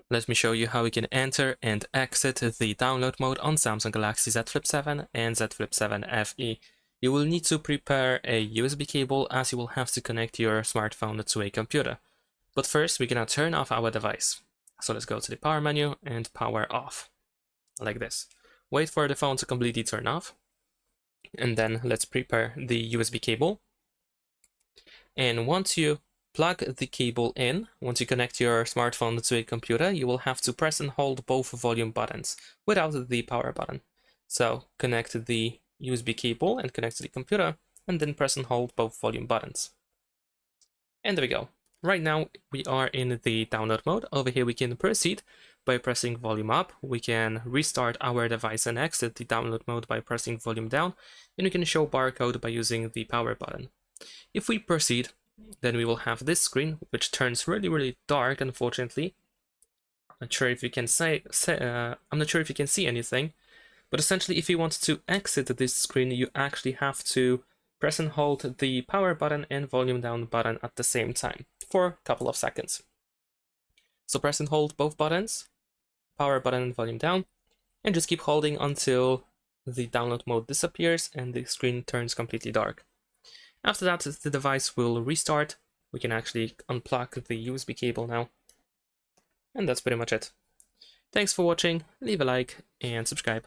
Let me show you how we can enter and exit the download mode on Samsung Galaxy Z Flip 7 and Z Flip 7 FE. You will need to prepare a USB cable as you will have to connect your smartphone to a computer. But first, we're gonna turn off our device. So let's go to the power menu and power off, like this. Wait for the phone to completely turn off. And then let's prepare the USB cable. And once you plug the cable in, once you connect your smartphone to a computer, you will have to press and hold both volume buttons without the power button. So connect the USB cable and connect to the computer, and then press and hold both volume buttons. And there we go. Right now we are in the download mode. Over here we can proceed by pressing volume up. We can restart our device and exit the download mode by pressing volume down, and we can show barcode by using the power button. If we proceed, then we will have this screen, which turns really dark, unfortunately. I'm not sure if you can I'm not sure if you can see anything, but essentially if you want to exit this screen, you actually have to press and hold the power button and volume down button at the same time for a couple of seconds. So press and hold both buttons, power button and volume down, and just keep holding until the download mode disappears and the screen turns completely dark. After that, the device will restart. We can actually unplug the USB cable now. And that's pretty much it. Thanks for watching, leave a like and subscribe.